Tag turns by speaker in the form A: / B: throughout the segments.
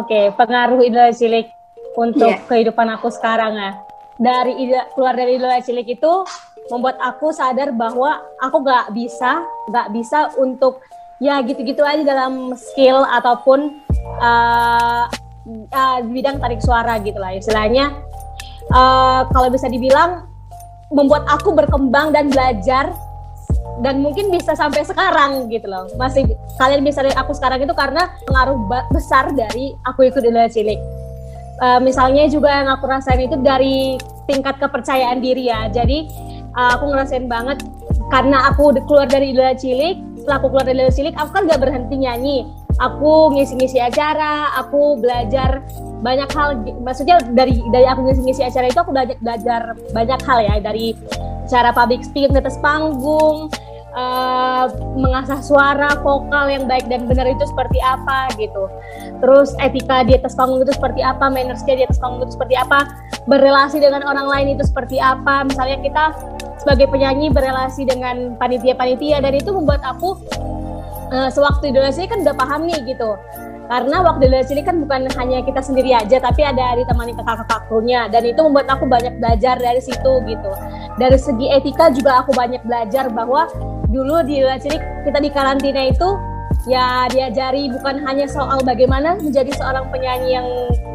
A: Oke, pengaruh idola cilik untuk kehidupan aku sekarang ya. Keluar dari idola cilik itu membuat aku sadar bahwa aku nggak bisa untuk ya gitu-gitu aja dalam skill ataupun bidang tarik suara gitu lah istilahnya. Kalau bisa dibilang membuat aku berkembang dan belajar dan mungkin bisa sampai sekarang gitu loh. Masih kalian bisa lihat aku sekarang itu karena pengaruh besar dari aku ikut idola cilik. Misalnya juga yang aku rasain itu dari tingkat kepercayaan diri ya. Jadi aku ngerasain banget karena aku keluar dari idola cilik. Setelah aku keluar dari idola cilik, aku kan gak berhenti nyanyi. Aku ngisi-ngisi acara, aku belajar banyak hal. Maksudnya dari aku ngisi-ngisi acara itu aku belajar banyak hal ya, dari cara public speaking di atas panggung, mengasah suara, vokal yang baik dan benar itu seperti apa gitu. Terus etika di atas panggung itu seperti apa, mannersnya di atas panggung itu seperti apa, berrelasi dengan orang lain itu seperti apa. Misalnya kita sebagai penyanyi berrelasi dengan panitia-panitia, dan itu membuat aku sewaktu idola cilik kan udah paham nih gitu. Karena waktu idola cilik kan bukan hanya kita sendiri aja, tapi ada ditemani kakak-kakaknya, dan itu membuat aku banyak belajar dari situ gitu. Dari segi etika juga aku banyak belajar bahwa dulu di idola cilik kita di karantina itu ya diajari bukan hanya soal bagaimana menjadi seorang penyanyi yang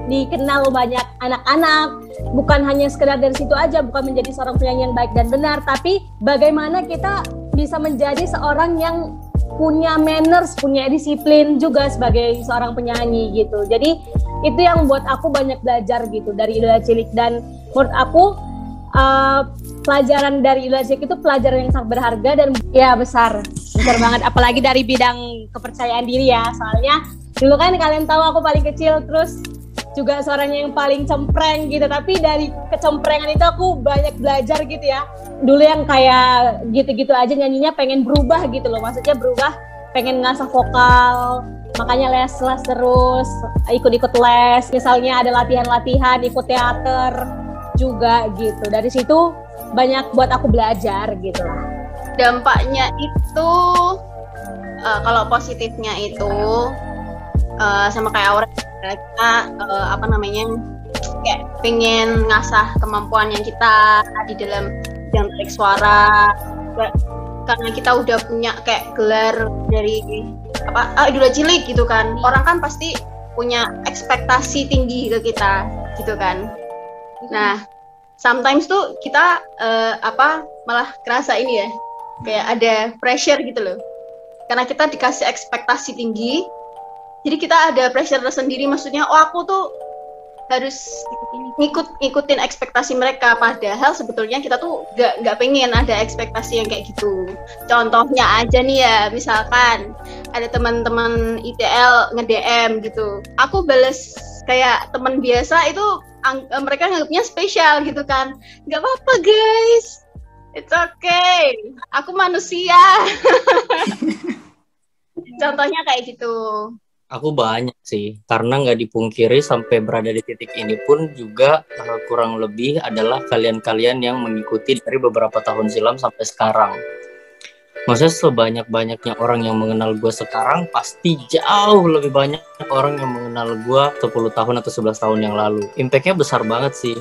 A: dikenal banyak anak-anak, bukan hanya sekedar dari situ aja, bukan menjadi seorang penyanyi yang baik dan benar, tapi bagaimana kita bisa menjadi seorang yang punya manners, punya disiplin juga sebagai seorang penyanyi gitu. Jadi itu yang membuat aku banyak belajar gitu dari idola cilik, dan menurut aku pelajaran dari idola cilik itu pelajaran yang sangat berharga dan ya besar banget, apalagi dari bidang kepercayaan diri ya. Soalnya dulu kan kalian tahu aku paling kecil, terus juga suaranya yang paling cempreng gitu, tapi dari kecemprengan itu aku banyak belajar gitu ya. Dulu yang kayak gitu-gitu aja nyanyinya pengen berubah gitu loh, maksudnya berubah, pengen ngasah vokal, makanya les terus, ikut-ikut les, misalnya ada latihan-latihan, ikut teater juga gitu. Dari situ banyak buat aku belajar gitu lah.
B: Dampaknya itu kalau positifnya itu sama kayak Aura, kita kayak pengen ngasah kemampuan yang kita di dalam bidang tarik suara, karena kita udah punya kayak gelar dari idola cilik gitu kan. Orang kan pasti punya ekspektasi tinggi ke kita gitu kan. Nah, sometimes tuh kita malah kerasa ini ya, kayak ada pressure gitu loh, karena kita dikasih ekspektasi tinggi. Jadi kita ada pressure tersendiri, maksudnya aku tuh harus ngikutin ekspektasi mereka, padahal sebetulnya kita tuh nggak pengen ada ekspektasi yang kayak gitu. Contohnya aja nih ya, misalkan ada teman-teman ITL nge-DM gitu, aku bales kayak teman biasa itu, mereka nganggapnya spesial gitu kan. Nggak apa-apa guys, it's okay, aku manusia. Contohnya kayak gitu.
C: Aku banyak sih, karena nggak dipungkiri sampai berada di titik ini pun juga kurang lebih adalah kalian-kalian yang mengikuti dari beberapa tahun silam sampai sekarang. Maksudnya sebanyak-banyaknya orang yang mengenal gue sekarang, pasti jauh lebih banyak orang yang mengenal gue 10 tahun atau 11 tahun yang lalu. Impact-nya besar banget sih,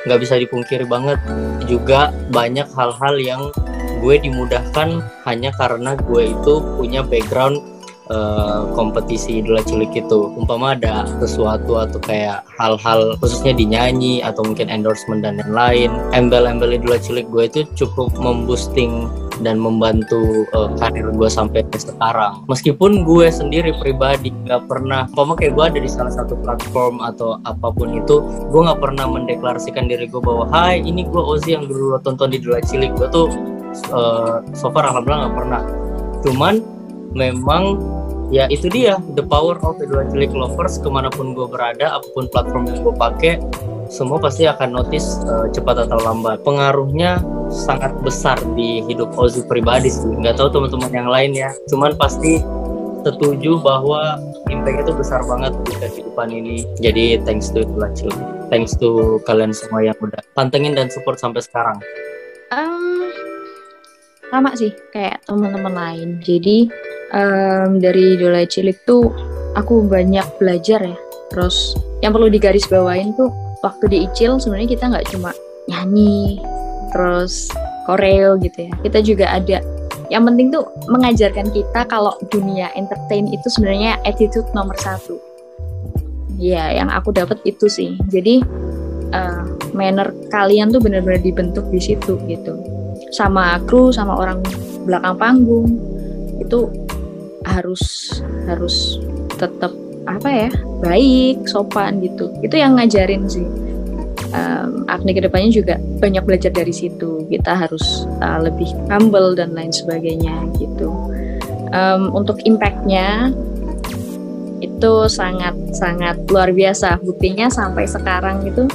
C: nggak bisa dipungkiri banget. Juga banyak hal-hal yang gue dimudahkan hanya karena gue itu punya background kompetisi idola cilik itu. Umpama ada sesuatu atau kayak hal-hal khususnya di nyanyi atau mungkin endorsement dan lain-lain, embel-embel idola cilik gue itu cukup memboosting dan membantu karir gue sampai sekarang. Meskipun gue sendiri pribadi gak pernah, umpama kayak gue ada di salah satu platform atau apapun itu, gue gak pernah mendeklarasikan diri gue bahwa hai ini gue Ozzy yang dulu lo tonton di idola cilik. Gue tuh so far alhamdulillah gak pernah. Cuman memang ya itu dia, the power of idola cilik lovers. Kemanapun gue berada, apapun platform yang gue pakai, semua pasti akan notice cepat atau lambat. Pengaruhnya sangat besar di hidup Ozzy pribadi sih. Nggak tahu teman-teman yang lain ya, cuman pasti setuju bahwa impact itu besar banget di kehidupan ini. Jadi thanks to idola cilik, thanks to kalian semua yang udah pantengin dan support sampai sekarang.
D: Sama sih kayak teman-teman lain. Jadi dari idola cilik tuh aku banyak belajar ya. Terus yang perlu digarisbawain tuh waktu di Icil sebenarnya kita nggak cuma nyanyi, terus koreo gitu ya. Kita juga ada yang penting tuh mengajarkan kita kalau dunia entertain itu sebenarnya attitude nomor 1. Ya, yang aku dapat itu sih. Jadi manner kalian tuh benar-benar dibentuk di situ gitu. Sama kru, sama orang belakang panggung itu harus tetap baik, sopan gitu. Itu yang ngajarin sih. Agni kedepannya juga banyak belajar dari situ. Kita harus lebih humble dan lain sebagainya gitu. Untuk impact-nya itu sangat luar biasa. Buktinya sampai sekarang itu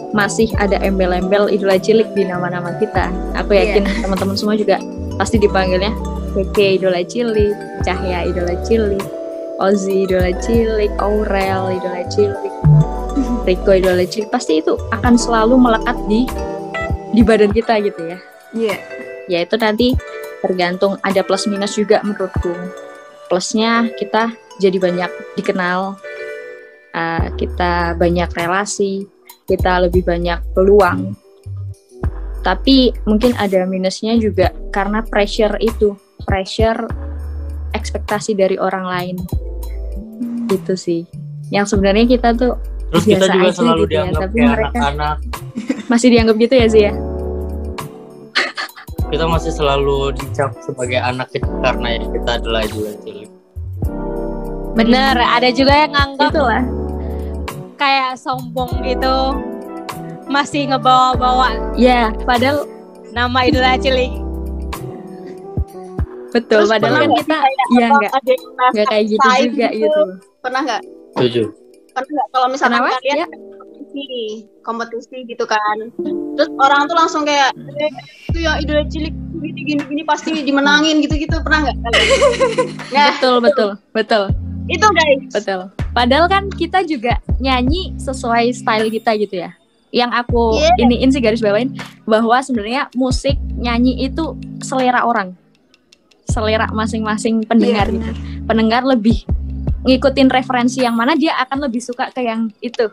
D: masih ada embel-embel idola cilik di nama-nama kita. Aku yakin teman-teman semua juga pasti dipanggilnya Keke idola cilik, Cahya idola cilik, Ozi idola cilik, Aurel idola cilik, Rico idola cilik. Pasti itu akan selalu melekat di badan kita gitu ya.
E: Iya.
D: Ya itu nanti tergantung, ada plus minus juga menurutku. Plusnya kita jadi banyak dikenal, kita banyak relasi, kita lebih banyak peluang. Tapi mungkin ada minusnya juga karena pressure ekspektasi dari orang lain. Gitu sih. Yang sebenarnya kita tuh
C: terus
D: biasa
C: kita juga
D: aja
C: selalu
D: gitu ya,
C: dianggap
D: tapi
C: kayak
D: mereka
C: anak-anak.
D: masih dianggap gitu ya sih ya.
C: Kita masih selalu dicap sebagai anak kecil karena ya kita adalah idola cilik.
A: Bener, ada juga yang nganggap
D: Itulah.
A: kayak sombong gitu, masih ngebawa-bawa
D: Ya, padahal
A: nama idola cilik.
D: betul.
B: Terus
D: Padahal
B: pernah
D: kan
B: nggak
D: kita
B: sih
D: ya
B: kayak ada yang merasa
D: nggak kayak gitu
B: saing
D: juga gitu.
B: Pernah nggak?
C: Setuju.
B: Pernah nggak kalau misalkan
D: Kenapa?
B: kalian
D: Ya.
B: kompetisi gitu kan, terus orang tuh langsung kayak itu yang idola cilik gini pasti dimenangin gitu pernah nggak kalian? Nah,
D: Betul.
B: itu guys.
D: Betul. Padahal kan kita juga nyanyi sesuai style kita gitu ya. Yang aku iniin sih garis bawain bahwa sebenarnya musik nyanyi itu selera orang. Selera masing-masing pendengar gitu. Pendengar lebih ngikutin referensi yang mana dia akan lebih suka ke yang itu.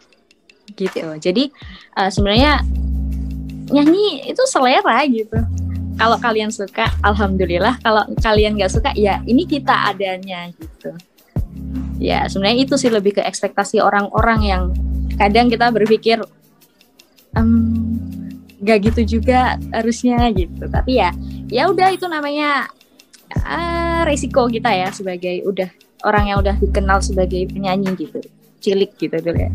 D: Gitu. Jadi sebenarnya nyanyi itu selera gitu. Kalau kalian suka, alhamdulillah. Kalau kalian nggak suka, ya ini kita adanya gitu. Ya sebenarnya itu sih lebih ke ekspektasi orang-orang yang kadang kita berpikir nggak gitu juga harusnya gitu. Tapi ya udah itu namanya resiko kita ya sebagai udah orang yang udah dikenal sebagai penyanyi gitu, cilik gitu dulu ya.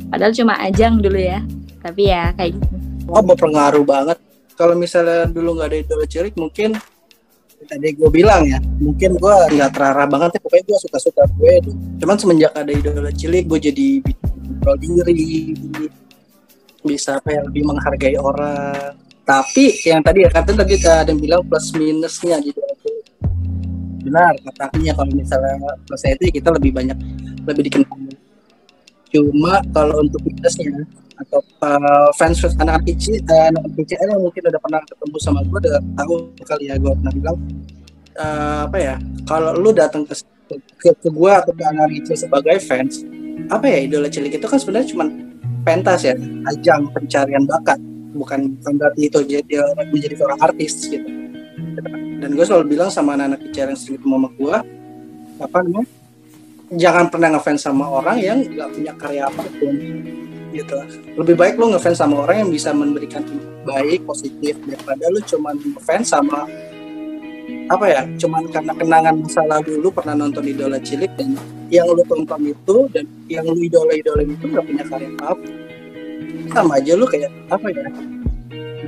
D: Padahal cuma ajang dulu ya. Tapi ya kayak gitu.
F: Berpengaruh banget. Kalau misalnya dulu nggak ada idola cilik, mungkin tadi gue bilang ya, mungkin gue nggak terarah banget ya, pokoknya gue suka-suka gue. Cuman semenjak ada idola cilik, gue jadi kontrol diri, bisa lebih menghargai orang. Tapi yang tadi ya, katanya tadi ada yang bilang plus minusnya gitu. Benar katanya, kalau misalnya plusnya itu kita lebih dikenal. Cuma kalau untuk minusnya atau fans anak BCL yang mungkin udah pernah ketemu sama gue, udah tahu kali ya, gue pernah bilang kalau lu datang ke gue atau ke anak BCL sebagai fans, idola cilik itu kan sebenarnya cuma pentas ya, ajang pencarian bakat, bukan berarti itu dia menjadi seorang artis gitu. Dan gue selalu bilang sama anak-anak BCL yang sering ketemu sama gue, jangan pernah ngefans sama orang yang nggak punya karya apapun gitu. Lebih baik lu ngefans sama orang yang bisa memberikan baik, positif, daripada lu cuman ngefans sama cuman karena kenangan masa lalu lu pernah nonton idola cilik dan yang lu tonton itu dan yang lu idola itu nggak punya karya apa. Sama aja lu kayak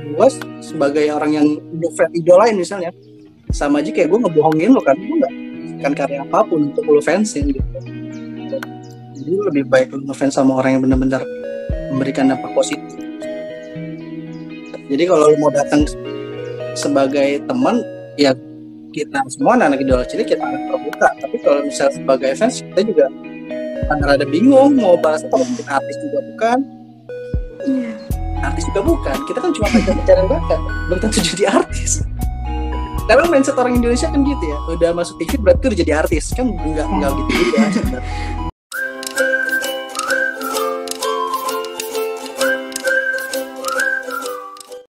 F: gue sebagai orang yang idolain misalnya, sama aja kayak gue ngebohongin lu kan, gue nggak karya apapun untuk lu fansin gitu. Jadi lebih baik lu ngefans sama orang yang benar-benar memberikan dampak positif. Jadi kalau lu mau datang sebagai teman, ya kita semua anak idola cilik kita akan terbuka. Tapi kalau misalnya sebagai fans, kita juga ada bingung mau bahas apa. Mungkin artis juga bukan. Artis juga bukan. Kita kan cuma pacaran bakat, belum tentu jadi artis. Karena mindset orang Indonesia kan gitu ya. Udah masuk TV berarti udah jadi artis, kan enggak gitu juga.